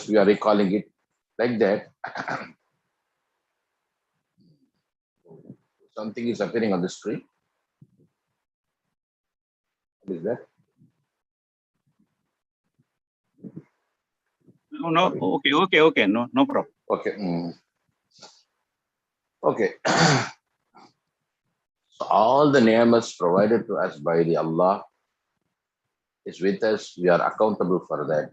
we are recalling it like that. Something is appearing on the screen. What is that? No. Okay. No problem. Okay. Okay. So all the ni'mas provided to us by the Allah is with us. We are accountable for that,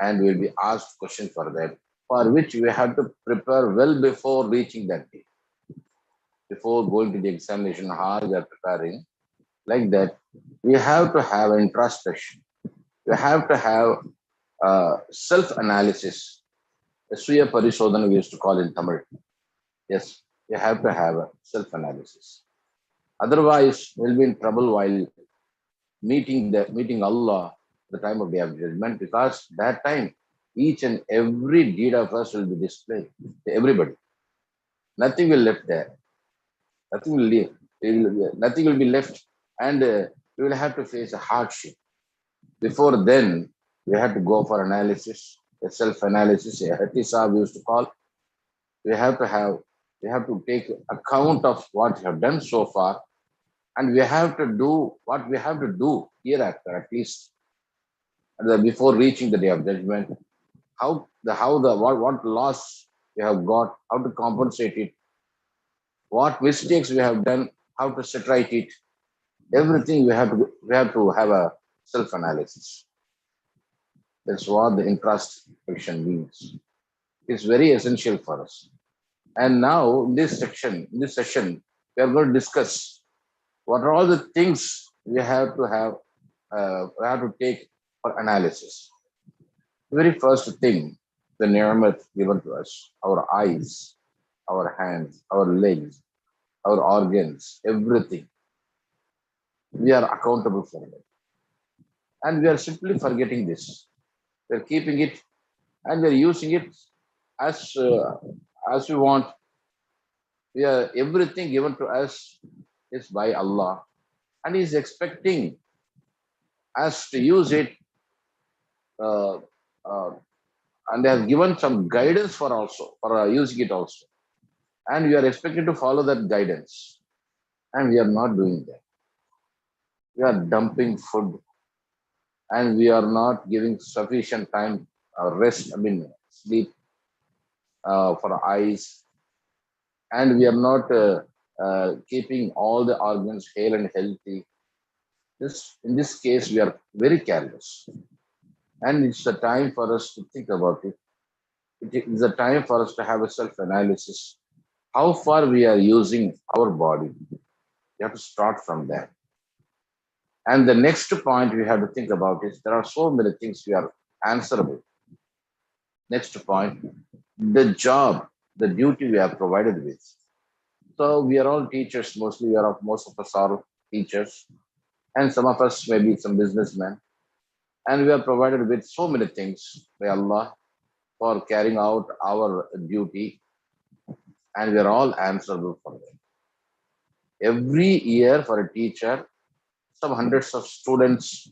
and we'll be asked question for that, for which we have to prepare well before reaching that day. Before going to the examination hall, we are preparing like that. We have to have introspection. We have to have self-analysis. Suya Parishodhana we used to call in Tamil. Yes, you have to have a self-analysis. Otherwise, we'll be in trouble while meeting Allah the time of Day of Judgment, because that time each and every deed of us will be displayed to everybody. Nothing will left there. Nothing will leave. Nothing will be left, and we will have to face a hardship. Before then, we had to go for analysis, a self-analysis, a hatisa we used to call. We have to take account of what we have done so far, and we have to do what we have to do hereafter, at least before reaching the Day of Judgment. What loss we have got, how to compensate it, what mistakes we have done, how to set right it. Everything we have to have a self-analysis. That's what the introspection means. It's very essential for us. And now in this session, we are going to discuss what are all the things we have to take for analysis. The very first thing, the ni'mat given to us, our eyes, our hands, our legs, our organs, everything. We are accountable for it. And we are simply forgetting this. We are keeping it and we are using it as we want. Everything given to us is by Allah, and He is expecting us to use it, and they have given some guidance for using it also, and we are expected to follow that guidance, and we are not doing that. We are dumping food, and we are not giving sufficient time sleep for eyes, and we are not keeping all the organs hale and healthy. In this case, we are very careless, and it's a time for us to think about it. It is a time for us to have a self-analysis. How far we are using our body. We have to start from that. And the next point we have to think about is there are so many things we are answerable. Next point, the job, the duty we are provided with. So we are all teachers, most of us are teachers, and some of us may be some businessmen. And we are provided with so many things by Allah for carrying out our duty, and we are all answerable for them. Every year for a teacher, some hundreds of students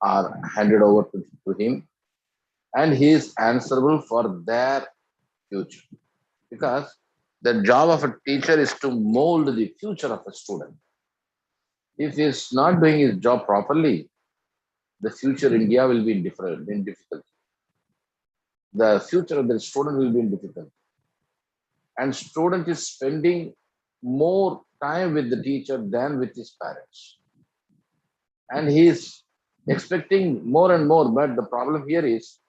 are handed over to him, and he is answerable for their future, because the job of a teacher is to mold the future of a student. If he is not doing his job properly, the future India will be in difficulty. The future of the student will be in difficulty. And student is spending more time with the teacher than with his parents. And he is expecting more and more, but the problem here is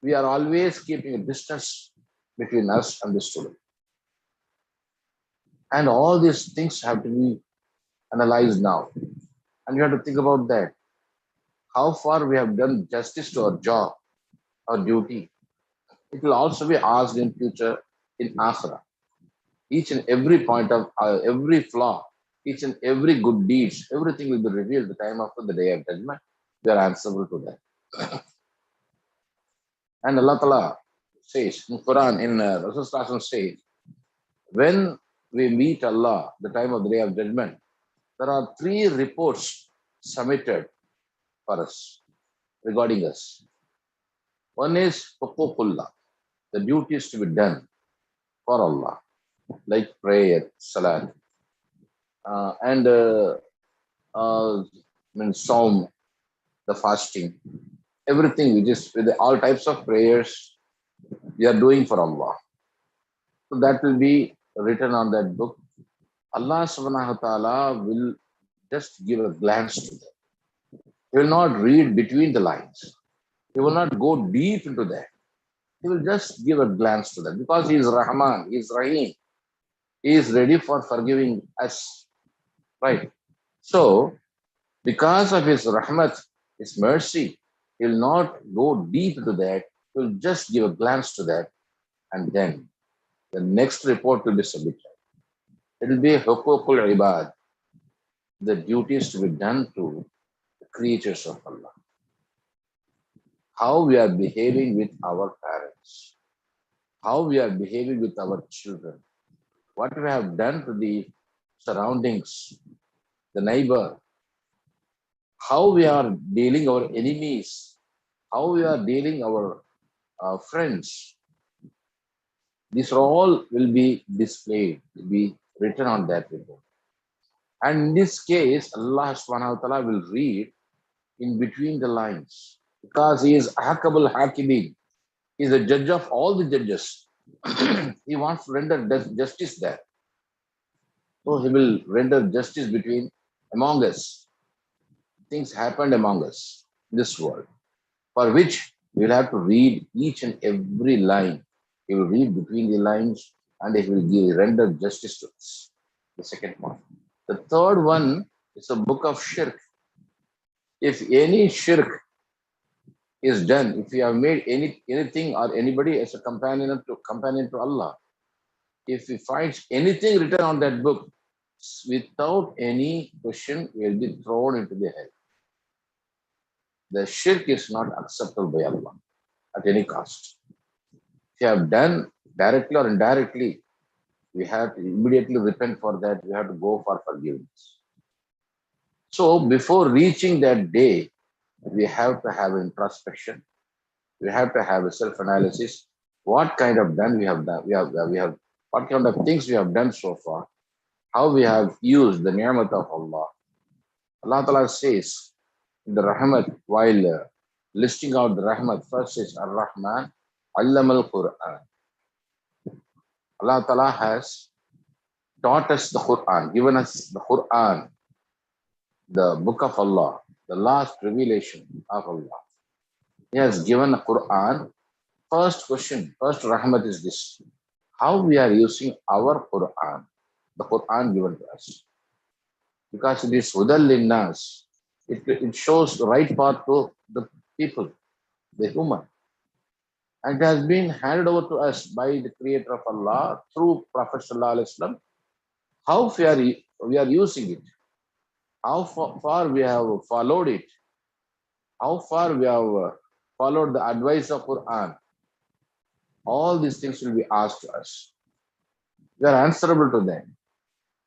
we are always keeping a distance between us and the student. And all these things have to be analyzed now. And you have to think about that. How far we have done justice to our job, our duty. It will also be asked in future in Akhirah. Each and every point of every flaw, each and every good deeds, everything will be revealed the time after the Day of Judgment. We are answerable to that. And Allah Ta'ala says in Quran, in Rasul says, when we meet Allah, the time of the Day of Judgment, there are 3 reports submitted for us, regarding us. One is huququllah, the duties to be done for Allah, like prayer, salat, and Saum, the fasting, everything which is with all types of prayers we are doing for Allah. So that will be written on that book. Allah subhanahu wa ta'ala will just give a glance to that. He will not read between the lines. He will not go deep into that. He will just give a glance to that because He is Rahman, He is Rahim. He is ready for forgiving us. Right? So, because of His Rahmat, His mercy, He will not go deep into that. He will just give a glance to that, and then the next report will be submitted. It will be Huququl Ibad, the duties to be done to the creatures of Allah. How we are behaving with our parents, how we are behaving with our children, what we have done to the surroundings, the neighbor, how we are dealing our enemies, how we are dealing our friends. These all will be displayed, will be written on that report. And in this case, Allah subhanahu wa ta'ala will read in between the lines because He is Hakabul Hakimin. He is the judge of all the judges. He wants to render justice there. So He will render justice between among us. Things happened among us in this world, for which we will have to read each and every line. He will read between the lines and He will render justice to us. The second point. The third one is a book of shirk. If any shirk is done, if you have made anything or anybody as a companion to Allah, if we find anything written on that book, without any question, will be thrown into the hell. The shirk is not acceptable by Allah at any cost. If you have done directly or indirectly, we have to immediately repent for that. We have to go for forgiveness. So before reaching that day, we have to have introspection. We have to have a self-analysis. What kind of done we have done? We have what kind of things we have done so far? How we have used the ni'mat of Allah. Allah Ta'ala says in the Rahmat, while listing out the Rahmat, first says Ar-Rahman, Allama al-Quran. Allah Ta'ala has taught us the Quran, given us the Quran, the book of Allah, the last revelation of Allah. He has given the Quran. First question, first Rahmat is this: how we are using our Quran, the Quran given to us. Because it is Hudal Linnas, it shows the right path to the people, the human. And it has been handed over to us by the Creator of Allah through Prophet Sallallahu Alaihi Wasallam. How we are using it, how far we have followed it, how far we have followed the advice of Quran. All these things will be asked to us. We are answerable to them.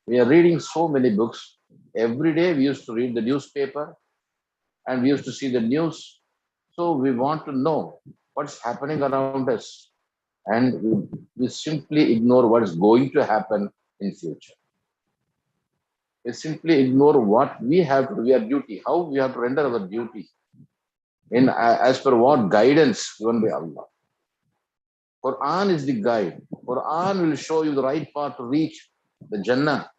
We are reading so many books. Every day we used to read the newspaper and we used to see the news. So we want to know what's happening around us. And we simply ignore what is going to happen in future. We simply ignore what we have to do, our duty, how we have to render our duty in as per what guidance given by Allah. Quran is the guide. Quran will show you the right path to reach the Jannah,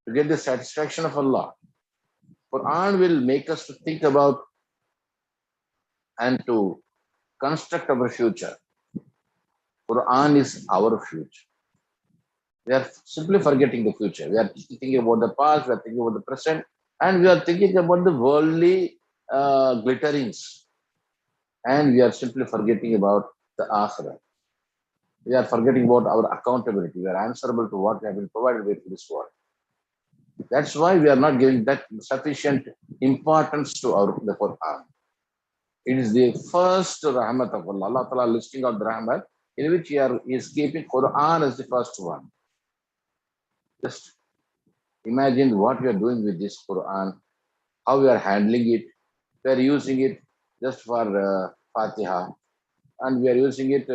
to get the satisfaction of Allah. Quran will make us to think about and to construct our future. Quran is our future. We are simply forgetting the future. We are thinking about the past, we are thinking about the present, and we are thinking about the worldly glitterings. And we are simply forgetting about the akhirah. We are forgetting about our accountability. We are answerable to what we have been provided with this world. That's why we are not giving that sufficient importance to the Quran. It is the first rahmat of Allah. Allah Ta'ala listing out the rahmat in which He is keeping Quran as the first one. Just imagine what we are doing with this Quran, how we are handling it. We are using it just for Fatiha, and we are using it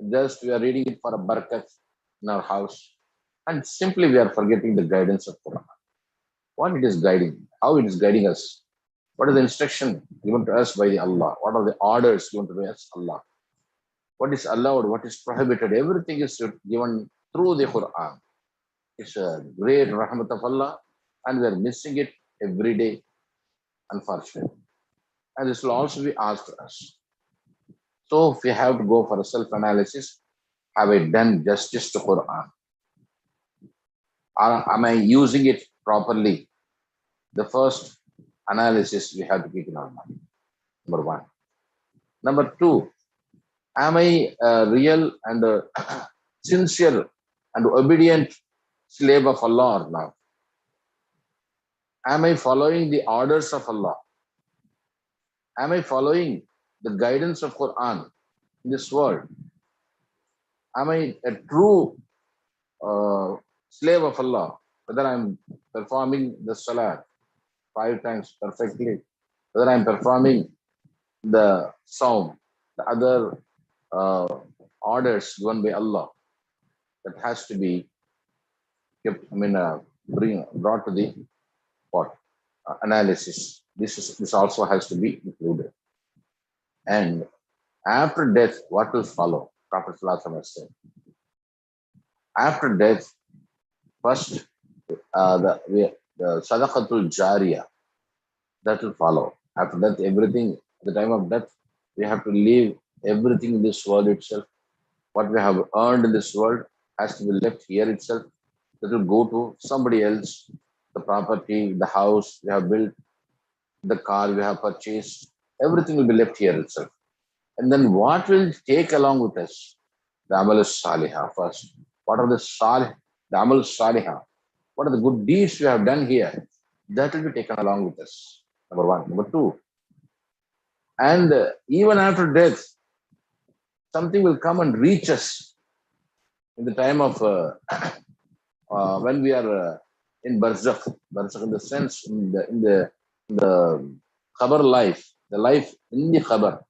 just we are reading it for a barakat in our house, and simply we are forgetting the guidance of Quran. What it is guiding, how it is guiding us, what is the instruction given to us by the Allah, what are the orders given to us Allah, what is allowed, what is prohibited, everything is given through the Quran. It's a great rahmat of Allah, and we are missing it every day, unfortunately. And this will also be asked to us. So if we have to go for a self-analysis, have I done justice to Quran? Am I using it properly? The first analysis we have to keep in our mind. Number one. Number two, am I a real and sincere and obedient slave of Allah or not? Am I following the orders of Allah? Am I following the guidance of Quran in this world? Am I a true slave of Allah? Whether I'm performing the salah 5 times perfectly, whether I'm performing the psalm, the other orders given by Allah, that has to be kept, brought to the what analysis. This also has to be included. And after death, what will follow? Prophet ﷺ said, after death, first the sadaqatul jariyah, that will follow. After death, everything, at the time of death, we have to leave everything in this world itself. What we have earned in this world has to be left here itself. That will go to somebody else. The property, the house we have built, the car we have purchased, everything will be left here itself. And then what will take along with us? The amal salihah first. What are the amal salihah? What are the good deeds we have done here? That will be taken along with us. Number one. Number two. And even after death, something will come and reach us in the time of when we are in barzakh. Barzakh in the sense in the khabar life, the life in the khabar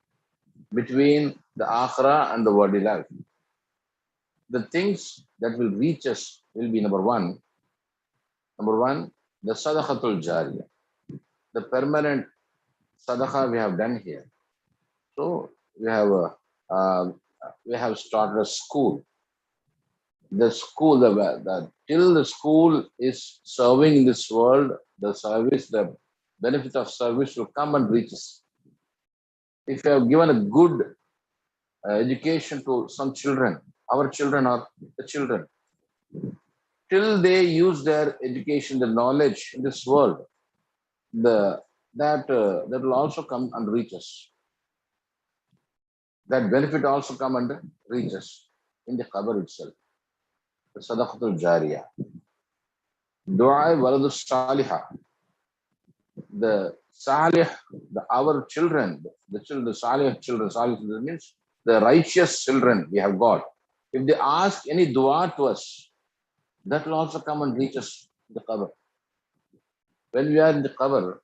between the akhirah and the worldly life. The things that will reach us will be number one, the sadaqatul jariyah, the permanent sadaqah we have done here. So we have started a school. The school, till the school is serving in this world, the benefit of service will come and reach us. If you have given a good education to some children, our children are the children, till they use their education, the knowledge in this world, that will also come and reach us. That benefit also come and reach us in the qabr itself. The sadaqatul jariyah. Dua waladus salihah. The salih, our children, the salih children means the righteous children we have got. If they ask any dua to us, that will also come and reach us in the qabr. When we are in the qabr,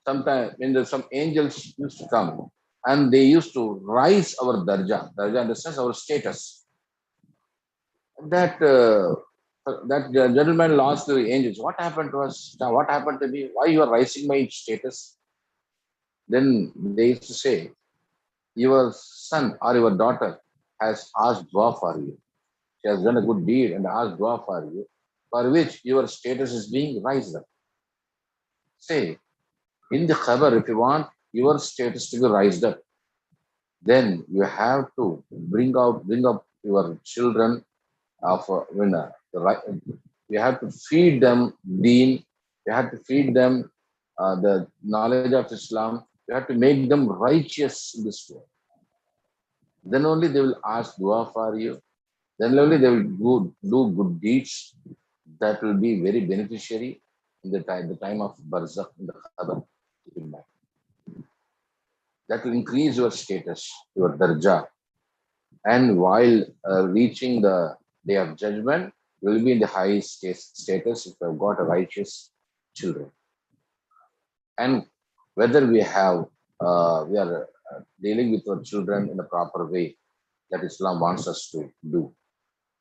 sometimes when some angels used to come and they used to rise our darja in the sense our status. That gentleman asked the angels, what happened to us? What happened to me? Why you are rising my status? Then they used to say, your son or your daughter has asked dua for you. She has done a good deed and asked dua for you, for which your status is being raised up. Say, in the khabar, if you want your status to be raised up, then you have to bring up your children of you have to feed them deen, you have to feed them the knowledge of Islam, you have to make them righteous in this world. Then only they will ask dua for you. Then only they will do good deeds that will be very beneficiary in the time of barzakh, in the khabar. That will increase your status, your darja. And while reaching the day of judgment, you will be in the highest status if you have got a righteous children. And whether we are dealing with our children in a proper way that Islam wants us to do.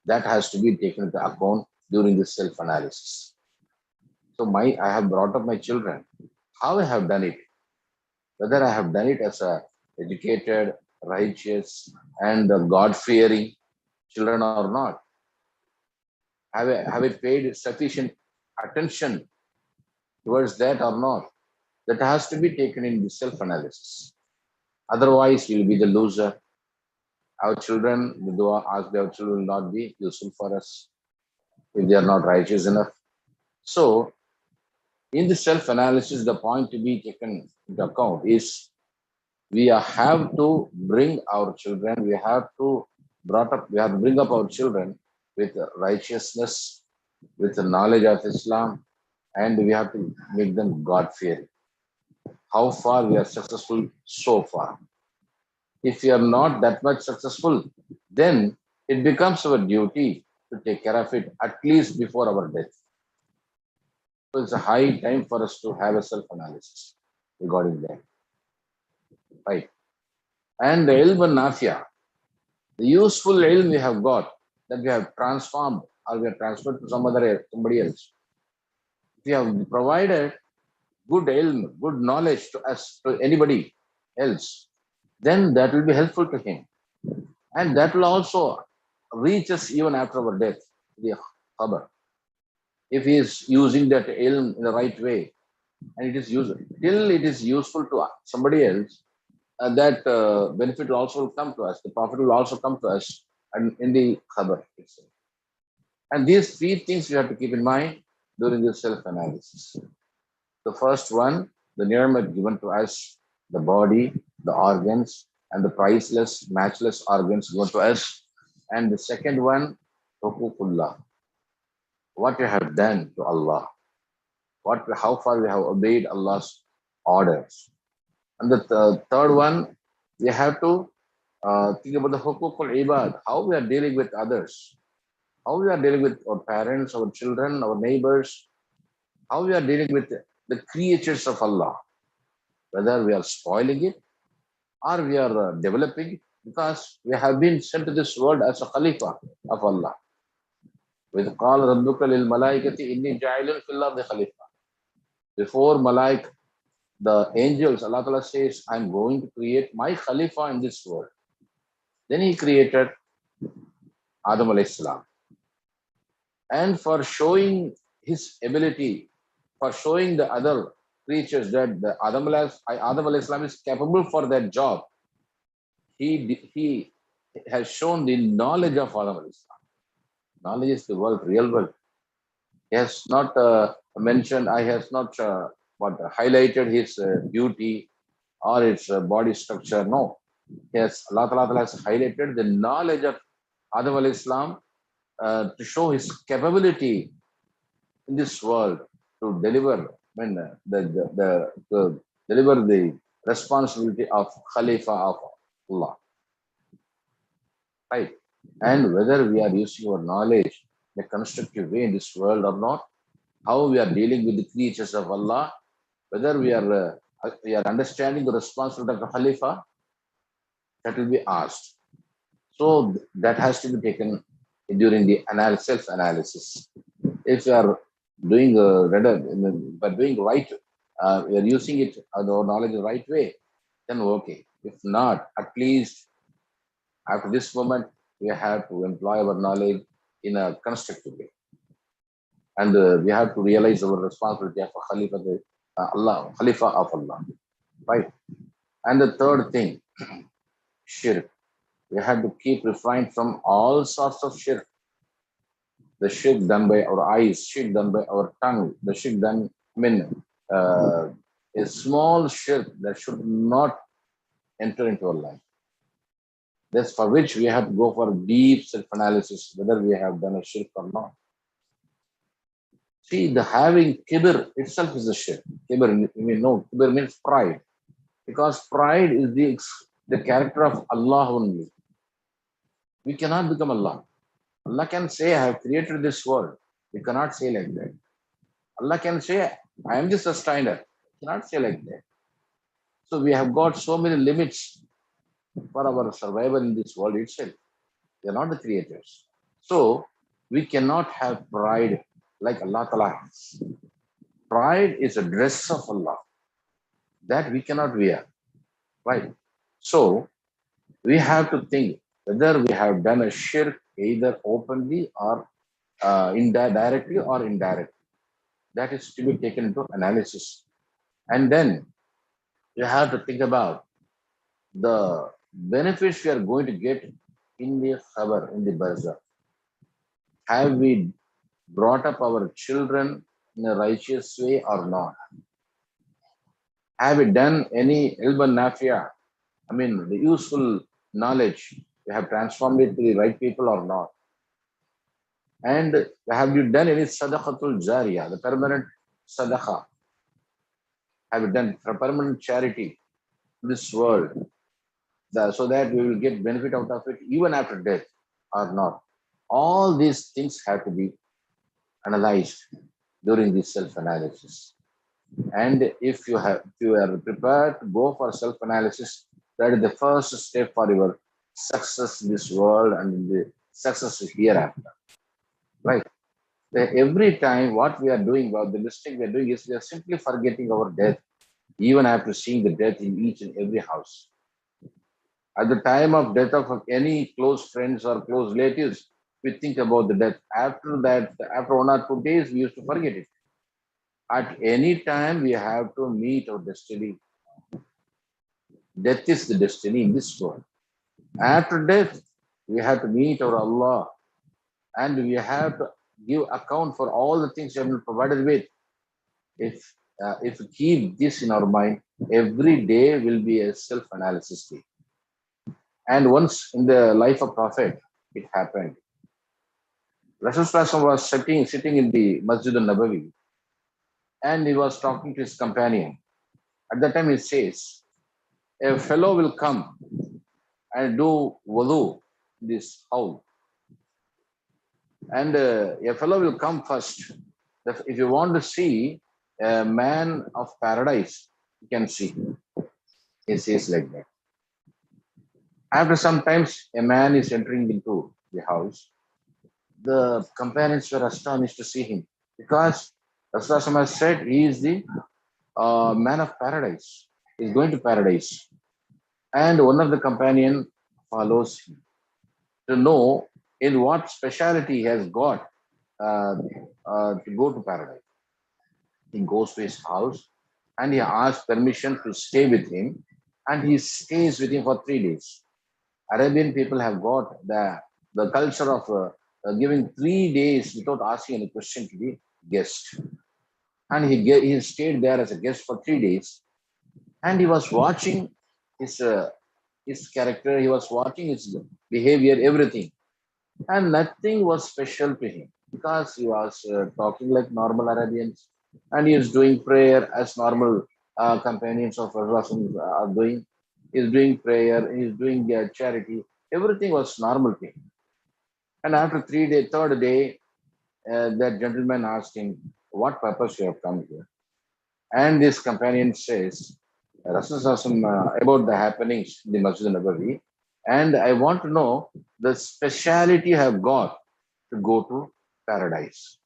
That has to be taken into account during this self-analysis. So I have brought up my children. How I have done it, whether I have done it as a educated, righteous, and God-fearing children or not, have I paid sufficient attention towards that or not? That has to be taken in the self-analysis. Otherwise, we'll be the loser. Our children, the dua asked, our children will not be useful for us if they are not righteous enough. So, in the self-analysis, the point to be taken into account is have to bring our children, we have to bring up our children with righteousness, with the knowledge of Islam, and we have to make them God-fearing. How far we are successful so far? If we are not that much successful, then it becomes our duty to take care of it at least before our death. So it's a high time for us to have a self-analysis regarding that. Right. And the ilm and nafia, the useful ilm we have got, that we have transformed or we have transferred to somebody else. If we have provided good ilm, good knowledge to us, to anybody else, then that will be helpful to him. And that will also reach us even after our death, the khabar. If he is using that ilm in the right way, and it is used till it is useful to somebody else, that benefit will also come to us. The profit will also come to us, and in the khabar itself. And these three things we have to keep in mind during this self-analysis. The first one, the ni'mat given to us, the body, the organs, and the priceless, matchless organs given to us. And the second one, huququllah, what we have done to Allah, how far we have obeyed Allah's orders. And the third one, we have to think about the huququl ibad, how we are dealing with others, how we are dealing with our parents, our children, our neighbors, how we are dealing with the creatures of Allah, whether we are spoiling it or we are developing it, because we have been sent to this world as a Khalifa of Allah. With قال ربك للملائكة إني جاعل في الأرض خليفة. Before Malaik, the angels, Allah Ta'ala says, I'm going to create my Khalifa in this world. Then he created Adam alayhi salam. And for showing his ability, for showing the other creatures that the Adam alayhi salam is capable for that job, he has shown the knowledge of Adam alayhi salam. Knowledge is the world, real world. He has not mentioned, I has not highlighted his beauty or its body structure. No. Yes, Allah Ta'ala has highlighted the knowledge of Adam alayhi salam to show his capability in this world to deliver, to deliver the responsibility of Khalifa of Allah. Right? And whether we are using our knowledge in a constructive way in this world or not, how we are dealing with the creatures of Allah, whether we are understanding the responsibility of the Khalifa, that will be asked. So that has to be taken during the self-analysis. If you are doing but doing right, we are using it our knowledge the right way, then okay. If not, at least after this moment, we have to employ our knowledge in a constructive way. And we have to realize our responsibility of Khalifa of Allah. Right? And the third thing, shirk. We have to keep refrained from all sorts of shirk. The shirk done by our eyes, shirk done by our tongue, the shirk done, a small shirk that should not enter into our life. That's for which we have to go for deep self-analysis, whether we have done a shirk or not. See, the having kibr itself is a shirk. Kibr, kibr means pride. Because pride is the character of Allah only. We cannot become Allah. Allah can say, I have created this world. We cannot say like that. Allah can say, I am the sustainer. We cannot say like that. So we have got so many limits for our survival in this world itself. We are not the creators. So we cannot have pride like Allah Ta'ala has. Pride is a dress of Allah that we cannot wear. Right? So we have to think whether we have done a shirk either openly or directly or indirectly. That is to be taken into analysis. And then you have to think about the benefits we are going to get in the khabar, in the bazaar. Have we brought up our children in a righteous way or not? Have we done any ilm nafia? I mean, the useful knowledge, we have transformed it to the right people or not? And have you done any sadaqatul jariyah, the permanent sadaqah? Have you done permanent charity in this world so that we will get benefit out of it even after death or not? All these things have to be analyzed during this self-analysis. And if you are prepared to go for self-analysis, that is the first step for your success in this world and the success hereafter. Right? Every time what we are doing, well, the mistake we are doing is we are simply forgetting our death, even after seeing the death in each and every house. At the time of death of any close friends or close relatives, we think about the death. After that, after 1 or 2 days, we used to forget it. At any time, we have to meet our destiny. Death is the destiny in this world. After death, we have to meet our Allah and we have to give account for all the things we have been provided with. If we keep this in our mind, every day will be a self-analysis day. And once in the life of Prophet, it happened. Rasul was sitting in the Masjid al-Nabawi and he was talking to his companion. At that time, he says, a fellow will come and do wudu in this house. And a fellow will come first. If you want to see a man of paradise, you can see. He says like that. After some times, a man is entering into the house. The companions were astonished to see him because Rasulullah said he is the man of paradise. He's going to paradise. And one of the companion follows him to know in what speciality he has got to go to paradise. He goes to his house and he asks permission to stay with him and he stays with him for 3 days. Arabian people have got the culture of giving 3 days without asking any question to the guest. And he stayed there as a guest for 3 days and he was watching his character, he was watching his behavior, everything. And nothing was special to him because he was talking like normal Arabians and he is doing prayer as normal companions of Rasul are doing. He is doing prayer, he is doing charity. Everything was normal to him. And after 3 day, third day, that gentleman asked him, what purpose you have come here? And this companion says, Rasul about the happenings in the Masjid al-Nabawi, and I want to know the speciality I have got to go to paradise.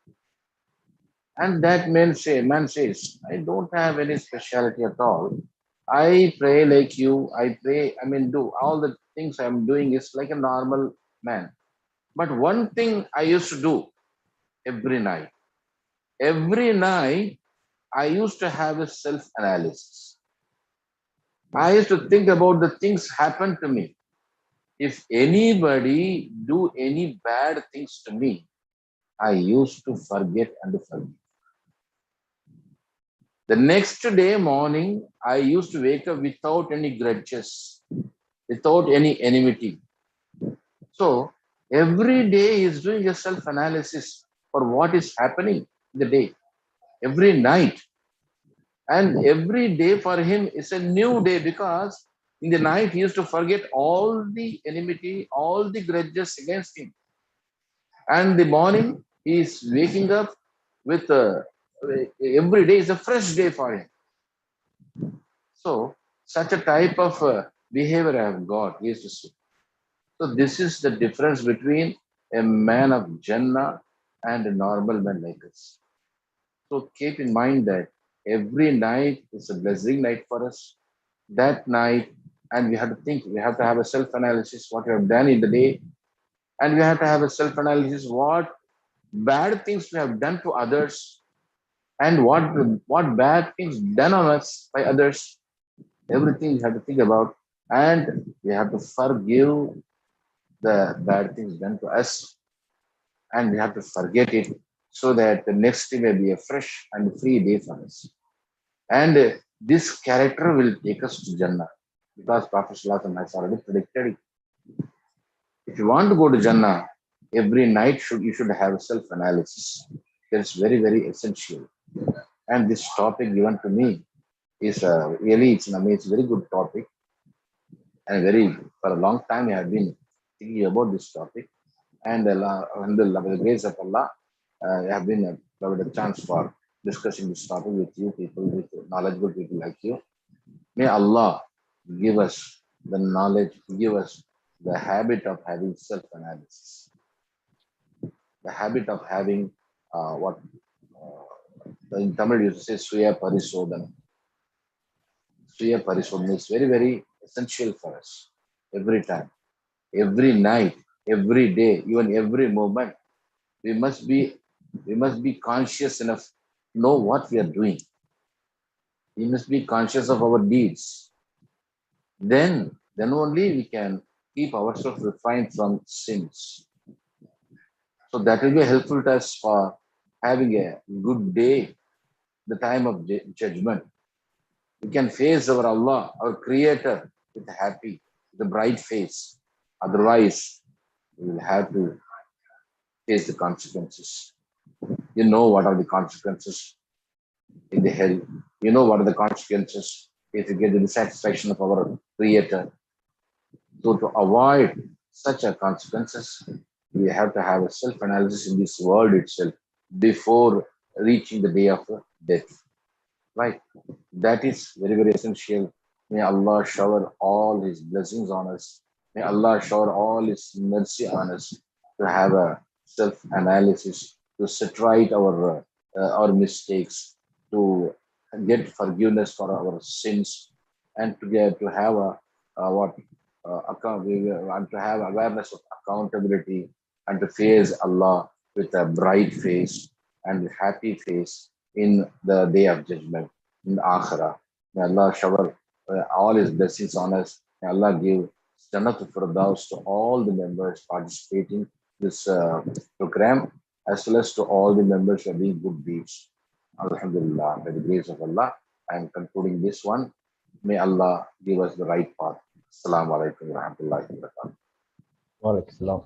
And that man says, I don't have any speciality at all. I pray like you. Do all the things I'm doing is like a normal man. But one thing I used to do every night. Every night, I used to have a self-analysis. I used to think about the things happen to me. If anybody do any bad things to me, I used to forget and forgive. The next day morning, I used to wake up without any grudges, without any enmity. So every day is doing a self-analysis for what is happening in the day, every night. And every day for him is a new day because in the night he used to forget all the enmity, all the grudges against him. And the morning he is waking up with every day is a fresh day for him. So Such a type of behavior I have got. He used to say. So this is the difference between a man of Jannah and a normal man like us. So keep in mind that every night is a blessing night for us. That night, and we have to think, we have to have a self-analysis, what we have done in the day, and we have to have a self-analysis, what bad things we have done to others, and what bad things done on us by others. Everything we have to think about, and we have to forgive the bad things done to us, and we have to forget it so that the next day may be a fresh and free day for us. And this character will take us to Jannah because Prophet ﷺ has already predicted it. If you want to go to Jannah, every night you should have a self-analysis. That's very, very essential. And this topic given to me is really it's an amazing, very good topic, and very for a long time I have been thinking about this topic. And alhamdulillah, with the grace of Allah, I have been provided a chance for discussing this topic with you people, with knowledgeable people like you. May Allah give us the knowledge, give us the habit of having self-analysis, the habit of having what in Tamil you say Suya Parisodhanam. Suya Parisodhanam is very, very essential for us every time, every night, every day, even every moment. We must be conscious enough to know what we are doing. We must be conscious of our deeds. Then only we can keep ourselves refined from sins. So that will be helpful to us for having a good day, the time of judgment. We can face our Allah, our Creator, with happy, with a bright face. Otherwise, we will have to face the consequences. You know what are the consequences in the hell. You know what are the consequences if you get the dissatisfaction of our Creator. So to avoid such a consequences, we have to have a self-analysis in this world itself before reaching the day of death. Right? That is very, very essential. May Allah shower all His blessings on us. May Allah shower all His mercy on us to have a self-analysis, to set right our mistakes, to get forgiveness for our sins, and to have what account and to have awareness of accountability and to face Allah with a bright face and happy face in the day of judgment, in the Akhirah. May Allah shower all His blessings on us. May Allah give Jannatul Firdaus to all the members participating this program, as well as to all the members who are doing good deeds. Alhamdulillah, by the grace of Allah, I am concluding this one. May Allah give us the right path. Assalamu alaikum wa rahmatullahi wa barakatuh. Wa alaikum salam.